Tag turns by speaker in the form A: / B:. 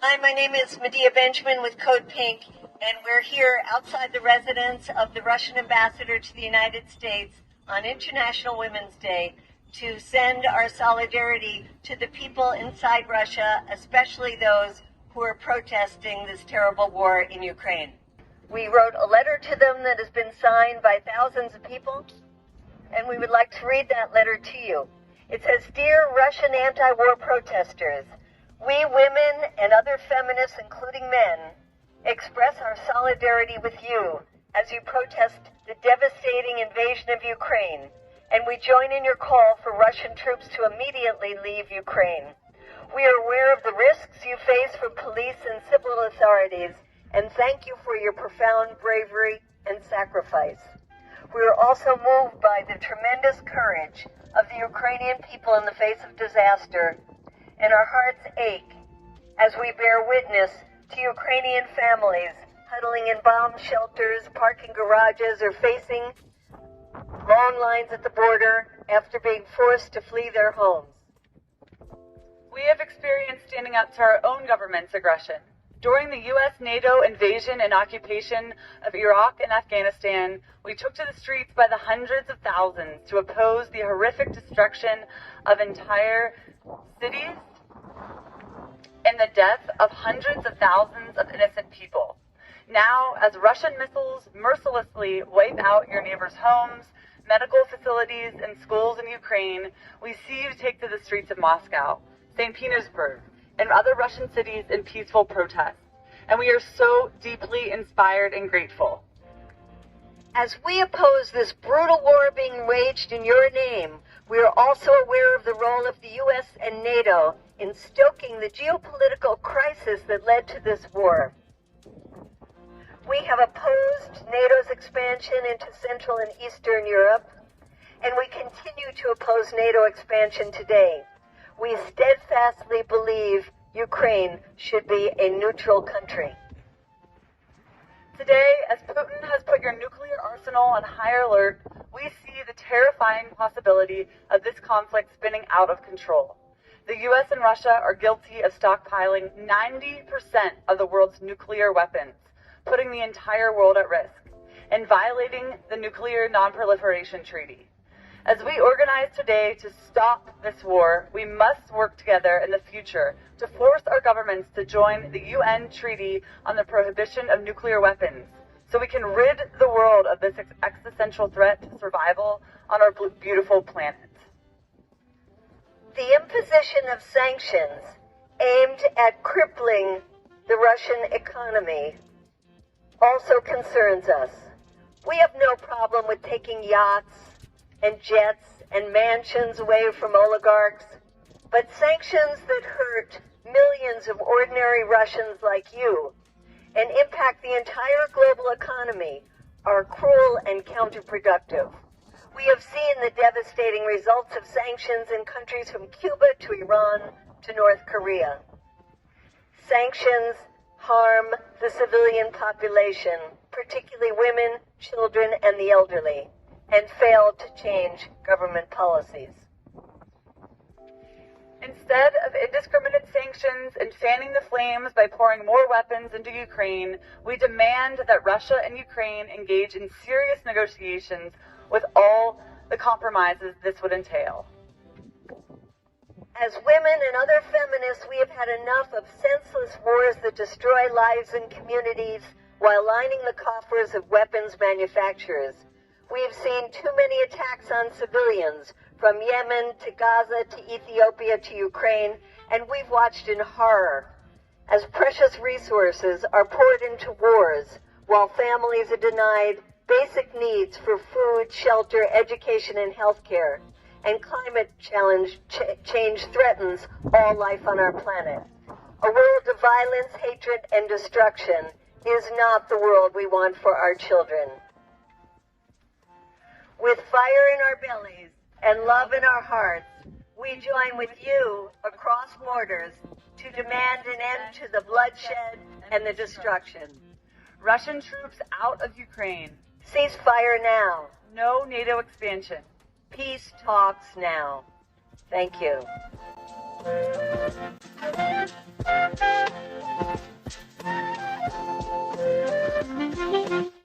A: Hi, my name is Medea Benjamin with Code Pink, and we're here outside the residence of the Russian ambassador to the United States on International Women's Day to send our solidarity to the people inside Russia, especially those who are protesting this terrible war in Ukraine. We wrote a letter to them that has been signed by thousands of people, and we would like to read that letter to you. It says, "Dear Russian anti-war protesters, we women and other feminists, including men, express our solidarity with you as you protest the devastating invasion of Ukraine, and we join in your call for Russian troops to immediately leave Ukraine. We are aware of the risks you face from police and civil authorities, and thank you for your profound bravery and sacrifice. We are also moved by the tremendous courage of the Ukrainian people in the face of disaster, and our hearts ache as we bear witness to Ukrainian families huddling in bomb shelters, parking garages, or facing long lines at the border after being forced to flee their homes.
B: We have experienced standing up to our own government's aggression. During the U.S.-NATO invasion and occupation of Iraq and Afghanistan, we took to the streets by the hundreds of thousands to oppose the horrific destruction of entire cities and the death of hundreds of thousands of innocent people. Now, as Russian missiles mercilessly wipe out your neighbors' homes, medical facilities, and schools in Ukraine, we see you take to the streets of Moscow, St. Petersburg, and other Russian cities in peaceful protest. And we are so deeply inspired and grateful.
A: As we oppose this brutal war being waged in your name, we are also aware of the role of the U.S. and NATO in stoking the geopolitical crisis that led to this war. We have opposed NATO's expansion into Central and Eastern Europe, and we continue to oppose NATO expansion today. We steadfastly believe Ukraine should be a neutral country.
B: Today, as Putin has put your nuclear arsenal on high alert, we see the terrifying possibility of this conflict spinning out of control. The U.S. and Russia are guilty of stockpiling 90% of the world's nuclear weapons, putting the entire world at risk, and violating the Nuclear Non-Proliferation Treaty. As we organize today to stop this war, we must work together in the future to force our governments to join the UN Treaty on the Prohibition of Nuclear Weapons, so we can rid the world of this existential threat to survival on our beautiful planet.
A: The imposition of sanctions aimed at crippling the Russian economy also concerns us. We have no problem with taking yachts and jets and mansions away from oligarchs, but sanctions that hurt millions of ordinary Russians like you and impact the entire global economy are cruel and counterproductive. We have seen the devastating results of sanctions in countries from Cuba to Iran to North Korea. Sanctions harm the civilian population, particularly women, children, and the elderly, and fail to change government policies.
B: Instead of indiscriminate sanctions and fanning the flames by pouring more weapons into Ukraine, we demand that Russia and Ukraine engage in serious negotiations with all the compromises this would entail.
A: As women and other feminists, we have had enough of senseless wars that destroy lives and communities while lining the coffers of weapons manufacturers. We have seen too many attacks on civilians, from Yemen to Gaza to Ethiopia to Ukraine, and we've watched in horror as precious resources are poured into wars while families are denied basic needs for food, shelter, education, and health care. And climate change threatens all life on our planet. A world of violence, hatred, and destruction is not the world we want for our children. With fire in our bellies and love in our hearts, we join with you across borders to demand an end to the bloodshed and the destruction.
B: Russian troops out of Ukraine.
A: Cease fire now.
B: No NATO expansion.
A: Peace talks now. Thank you.
C: Thank you.